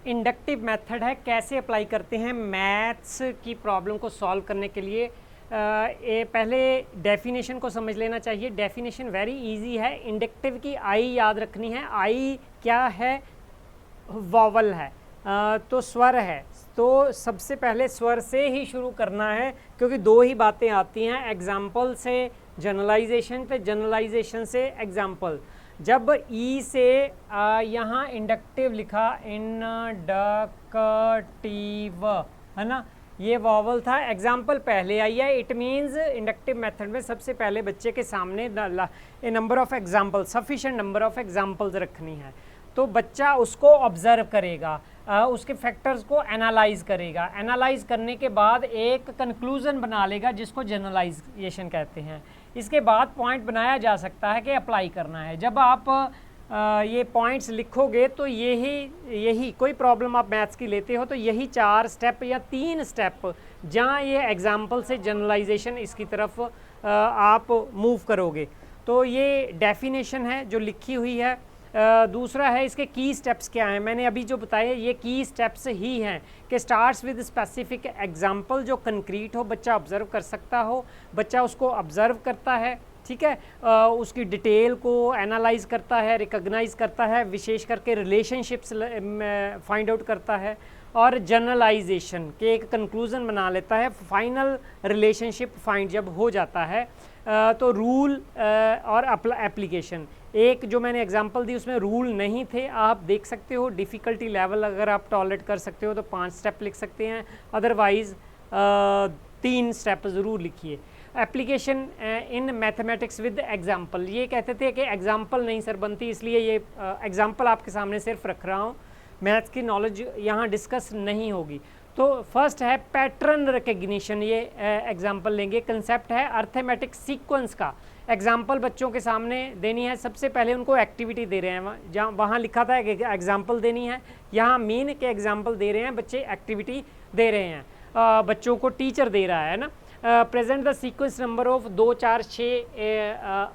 Inductive method है, कैसे apply करते हैं मैथ्स की प्रॉब्लम को सॉल्व करने के लिए। पहले डेफिनेशन को समझ लेना चाहिए। डेफिनेशन वेरी इजी है। इंडक्टिव की आई याद रखनी है। आई क्या है? वॉवल है, तो स्वर है। तो सबसे पहले स्वर से ही शुरू करना है, क्योंकि दो ही बातें आती हैं, एग्जाम्पल से जनरलाइजेशन पे, जनरलाइजेशन से एग्जाम्पल। जब ई से यहाँ इंडक्टिव लिखा, इंडक्टिव, है ना, ये वॉवल था, एग्जाम्पल पहले आई है। इट मीन्स इंडक्टिव मेथड में सबसे पहले बच्चे के सामने a number of example, sufficient number of examples रखनी है। तो बच्चा उसको ऑब्जर्व करेगा, उसके फैक्टर्स को एनालाइज करेगा। एनालाइज करने के बाद एक कंक्लूजन बना लेगा, जिसको जनरलाइजेशन कहते हैं। इसके बाद पॉइंट बनाया जा सकता है कि अप्लाई करना है। जब आप ये पॉइंट्स लिखोगे तो यही कोई प्रॉब्लम आप मैथ्स की लेते हो तो यही 4 स्टेप या 3 स्टेप, जहाँ ये एग्जाम्पल से जनरलाइजेशन इसकी तरफ आप मूव करोगे। तो ये डेफिनेशन है जो लिखी हुई है। दूसरा है इसके की स्टेप्स क्या हैं। मैंने अभी जो बताया ये की स्टेप्स ही हैं कि स्टार्ट्स विद स्पेसिफिक एग्जाम्पल, जो कंक्रीट हो, बच्चा ऑब्जर्व कर सकता हो, बच्चा उसको ऑब्जर्व करता है, ठीक है, उसकी डिटेल को एनालाइज करता है, रिकॉग्नाइज करता है, विशेष करके रिलेशनशिप्स फाइंड आउट करता है, और जनरलाइजेशन के एक कंक्लूजन बना लेता है। फाइनल रिलेशनशिप फाइंड जब हो जाता है तो रूल और एप्लीकेशन। एक जो मैंने एग्जांपल दी उसमें रूल नहीं थे, आप देख सकते हो। डिफ़िकल्टी लेवल अगर आप टॉलरेट कर सकते हो तो 5 स्टेप लिख सकते हैं, अदरवाइज़ 3 स्टेप ज़रूर लिखिए। Application in mathematics with example, ये कहते थे कि एग्जाम्पल नहीं सर बनती, इसलिए ये एग्जाम्पल आपके सामने सिर्फ रख रहा हूँ, मैथ्स की नॉलेज यहाँ डिस्कस नहीं होगी। तो फर्स्ट है पैटर्न रिकग्निशन, ये एग्जाम्पल लेंगे। कंसेप्ट है अर्थमेटिक सीक्वेंस का। एग्जाम्पल बच्चों के सामने देनी है। सबसे पहले उनको एक्टिविटी दे रहे हैं, जहाँ वहाँ लिखा था कि एग्जाम्पल देनी है, यहाँ मीन के एग्जाम्पल दे रहे हैं, बच्चे एक्टिविटी दे रहे हैं, बच्चों को टीचर दे रहा है ना। Present the sequence number of 2, 4, 6,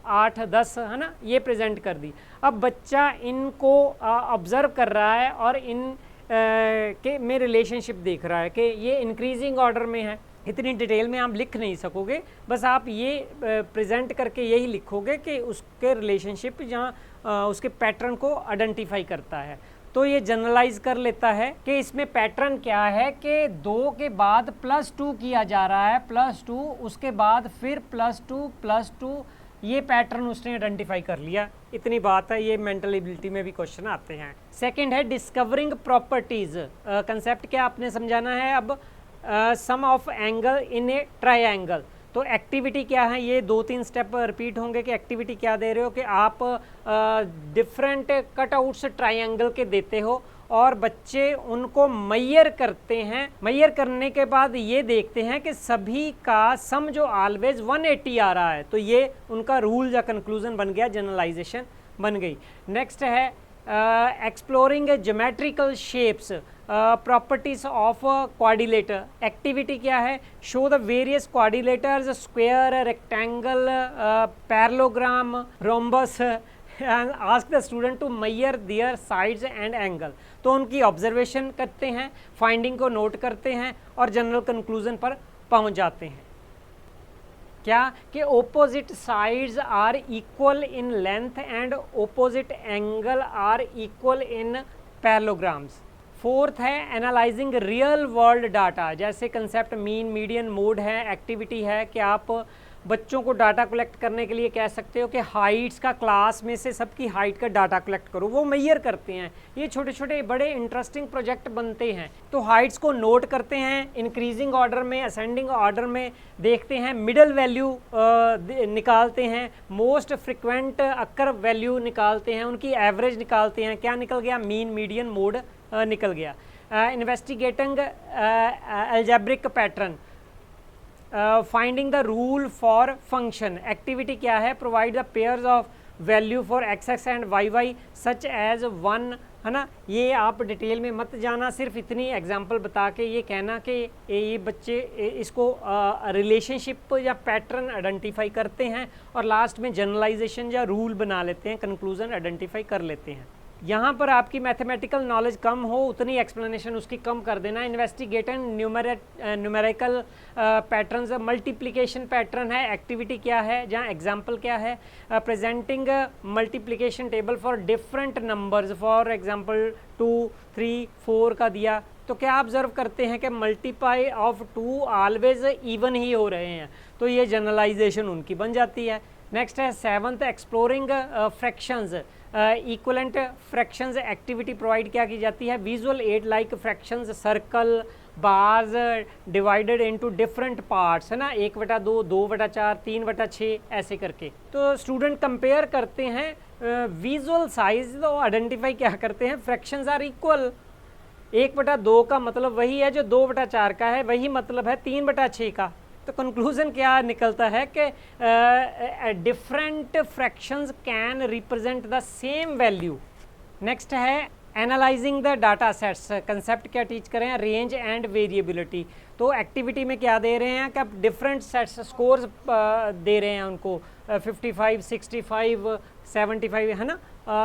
8, 10, है ना, ये प्रेजेंट कर दी। अब बच्चा इनको ऑब्जर्व कर रहा है और इन के में रिलेशनशिप देख रहा है कि ये इंक्रीजिंग ऑर्डर में है। इतनी डिटेल में आप लिख नहीं सकोगे, बस आप ये प्रेजेंट करके यही लिखोगे कि उसके रिलेशनशिप जहाँ उसके पैटर्न को आइडेंटिफाई करता है। तो ये जनरलाइज कर लेता है कि इसमें पैटर्न क्या है कि 2 के बाद +2 किया जा रहा है, +2, उसके बाद फिर +2, ये पैटर्न उसने आइडेंटिफाई कर लिया। इतनी बात है, ये मेंटल एबिलिटी में भी क्वेश्चन आते हैं। सेकंड है डिस्कवरिंग प्रॉपर्टीज। कंसेप्ट क्या आपने समझाना है अब, sum of angle in a triangle. तो एक्टिविटी क्या है, ये 2-3 स्टेप रिपीट होंगे कि एक्टिविटी क्या दे रहे हो, कि आप डिफरेंट कटआउट्स ट्रायंगल के देते हो और बच्चे उनको मैयर करते हैं। मैयर करने के बाद ये देखते हैं कि सभी का सम जो ऑलवेज 180 आ रहा है, तो ये उनका रूल या कंक्लूजन बन गया, जनरलाइजेशन बन गई। नेक्स्ट है exploring geometrical shapes, properties of quadrilateral. Activity क्या है, show the various quadrilaterals, square, rectangle, parallelogram, rhombus, and ask the student to measure their sides and angle. तो उनकी ऑब्जर्वेशन करते हैं, फाइंडिंग को नोट करते हैं और जनरल कंक्लूजन पर पहुंच जाते हैं। क्या कि opposite sides are equal in length and opposite angle are equal in parallelograms. Fourth है एनालाइजिंग रियल वर्ल्ड डाटा, जैसे कंसेप्ट मीन, मीडियन, मोड है। एक्टिविटी है कि आप बच्चों को डाटा कलेक्ट करने के लिए कह सकते हो कि हाइट्स का, क्लास में से सबकी हाइट का डाटा कलेक्ट करो, वो मेजर करते हैं। ये छोटे छोटे बड़े इंटरेस्टिंग प्रोजेक्ट बनते हैं। तो हाइट्स को नोट करते हैं, इंक्रीजिंग ऑर्डर में, असेंडिंग ऑर्डर में देखते हैं, मिडल वैल्यू निकालते हैं, मोस्ट फ्रिक्वेंट अकर वैल्यू निकालते हैं, उनकी एवरेज निकालते हैं। क्या निकल गया, मीन, मीडियन, मोड निकल गया। Investigating algebraic pattern, finding the rule for function. Activity क्या है, provide the pairs of value for X X and Y Y such as 1, है ना। ये आप डिटेल में मत जाना, सिर्फ इतनी एग्जांपल बता के ये कहना कि ये बच्चे इसको रिलेशनशिप या पैटर्न आइडेंटिफाई करते हैं और लास्ट में जनरलाइजेशन या रूल बना लेते हैं, कंक्लूजन आइडेंटिफाई कर लेते हैं। यहाँ पर आपकी मैथमेटिकल नॉलेज कम हो उतनी एक्सप्लेनेशन उसकी कम कर देना। Investigate numerical patterns, multiplication pattern है, एक्टिविटी क्या है, जहाँ एग्जाम्पल क्या है, presenting multiplication table for different numbers, for example 2, 3, 4 का दिया तो क्या ऑब्जर्व करते हैं कि multiply of 2 always even he हो रहे हैं, तो ये जनरलाइजेशन उनकी बन जाती है। नेक्स्ट है 7th, exploring fractions, equivalent fractions activity provide क्या की जाती है, visual add like fractions, circle, bars divided into different parts, है ना, 1/2, 2/4, 3/6 ऐसे करके। तो स्टूडेंट कंपेयर करते हैं विजुअल साइज, तो आइडेंटिफाई क्या करते हैं, फ्रैक्शंस आर इक्वल। 1/2 का मतलब वही है जो 2/4 का है, वही मतलब है 3/6 का। तो कंक्लूजन क्या निकलता है कि different fractions can represent the same value. Next है analysing the data sets, concept क्या टीच करें, रेंज एंड वेरिएबिलिटी। तो एक्टिविटी में क्या दे रहे हैं कि आप डिफरेंट सेट्स स्कोर्स दे रहे हैं उनको, 55, 65, 75, है ना,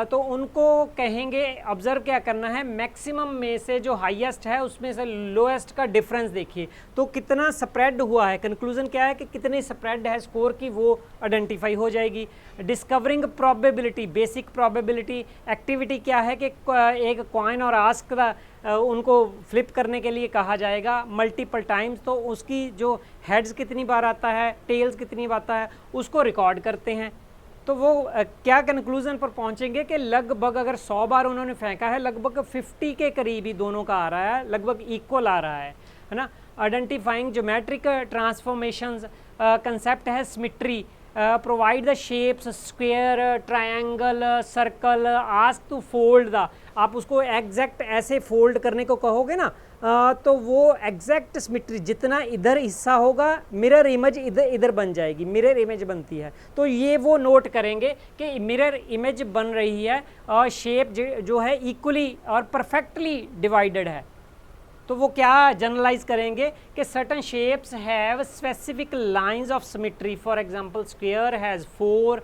तो उनको कहेंगे ऑब्जर्व क्या करना है, मैक्सिमम में से जो हाईएस्ट है उसमें से लोएस्ट का डिफरेंस देखिए तो कितना स्प्रेड हुआ है। कंक्लूजन क्या है कि कितनी स्प्रेड है स्कोर की, वो आइडेंटिफाई हो जाएगी। Discovering probability, basic probability activity क्या है कि एक कॉइन और आस्क का उनको फ्लिप करने के लिए कहा जाएगा मल्टीपल टाइम्स, तो उसकी जो हेड्स कितनी बार आता है, टेल्स कितनी बार आता है, उसको रिकॉर्ड करते हैं। तो वो क्या कंक्लूजन पर पहुंचेंगे कि लगभग अगर 100 बार उन्होंने फेंका है, लगभग 50 के करीब ही दोनों का आ रहा है, लगभग इक्वल आ रहा है ना। आइडेंटिफाइंग ज्योमेट्रिक ट्रांसफॉर्मेशंस, कंसेप्ट है symmetry, provide the shapes, square, triangle, circle, ask to fold the, आप उसको एग्जैक्ट ऐसे फोल्ड करने को कहोगे ना, तो वो एग्जैक्ट सिमेट्री जितना इधर हिस्सा होगा मिरर इमेज इधर बन जाएगी, मिरर इमेज बनती है। तो ये वो नोट करेंगे कि मिरर इमेज बन रही है और शेप जो है इक्वली और परफेक्टली डिवाइडेड है। तो वो क्या जनरलाइज करेंगे कि certain shapes have specific lines of symmetry, for example square has 4।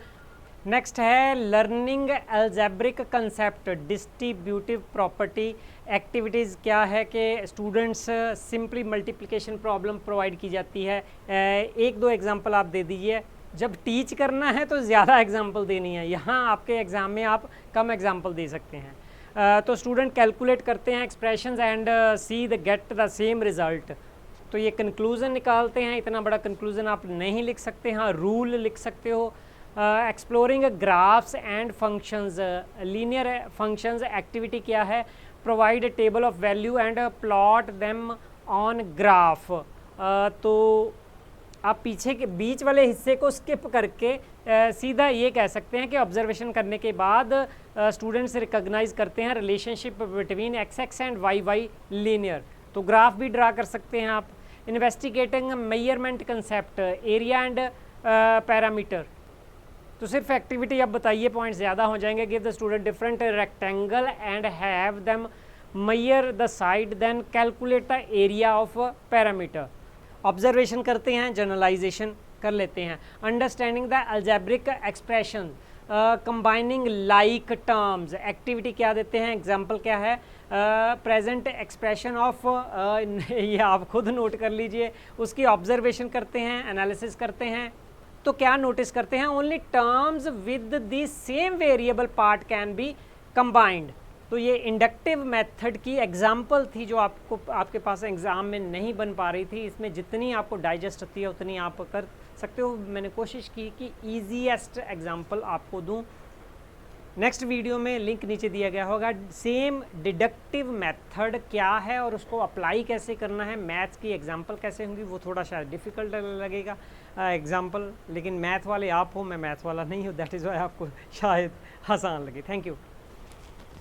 Next है learning algebraic concept, distributive property activities क्या है कि students simply multiplication problem provide की जाती है। 1-2 एग्जांपल आप दे दीजिए, जब टीच करना है तो ज़्यादा एग्जांपल देनी है, यहाँ आपके एग्ज़ाम में आप कम एग्जांपल दे सकते हैं। तो स्टूडेंट कैलकुलेट करते हैं expressions and see the get the same result. तो ये कंक्लूजन निकालते हैं, इतना बड़ा कंक्लूजन आप नहीं लिख सकते, हाँ रूल लिख सकते हो। Exploring graphs and functions, linear functions activity क्या है, provide a table of value and plot them on graph. तो आप पीछे के बीच वाले हिस्से को स्किप करके सीधा ये कह सकते हैं कि ऑब्जर्वेशन करने के बाद स्टूडेंट्स रिकॉग्नाइज करते हैं relationship between X X and Y Y linear, तो ग्राफ भी ड्रा कर सकते हैं आप। Investigating measurement concept, area and parameter, तो सिर्फ एक्टिविटी अब बताइए, पॉइंट ज़्यादा हो जाएंगे। Give the student different rectangle and have them measure the side, then calculate the area of parameter. Observation करते हैं, जनरलाइजेशन कर लेते हैं। Understanding the algebraic expression, combining like terms, activity क्या देते हैं, एग्जाम्पल क्या है, प्रेजेंट एक्सप्रेशन ऑफ, ये आप खुद नोट कर लीजिए। उसकी ऑब्जर्वेशन करते हैं, एनालिसिस करते हैं, तो क्या नोटिस करते हैं, only terms with the same variable part can be combined. तो ये इंडक्टिव मेथड की एग्जाम्पल थी जो आपको आपके पास एग्ज़ाम में नहीं बन पा रही थी, इसमें जितनी आपको डाइजेस्ट होती है उतनी आप कर सकते हो। मैंने कोशिश की कि ईजीएस्ट एग्जाम्पल आपको दूं। नेक्स्ट वीडियो में लिंक नीचे दिया गया होगा, सेम डिडक्टिव मेथड क्या है और उसको अप्लाई कैसे करना है, मैथ्स की एग्जाम्पल कैसे होंगी, वो थोड़ा शायद डिफ़िकल्ट लगेगा एग्जाम्पल, लेकिन मैथ वाले आप हो, मैं मैथ वाला नहीं हूँ, दैट इज़ वाई आपको शायद आसान लगे। Thank you.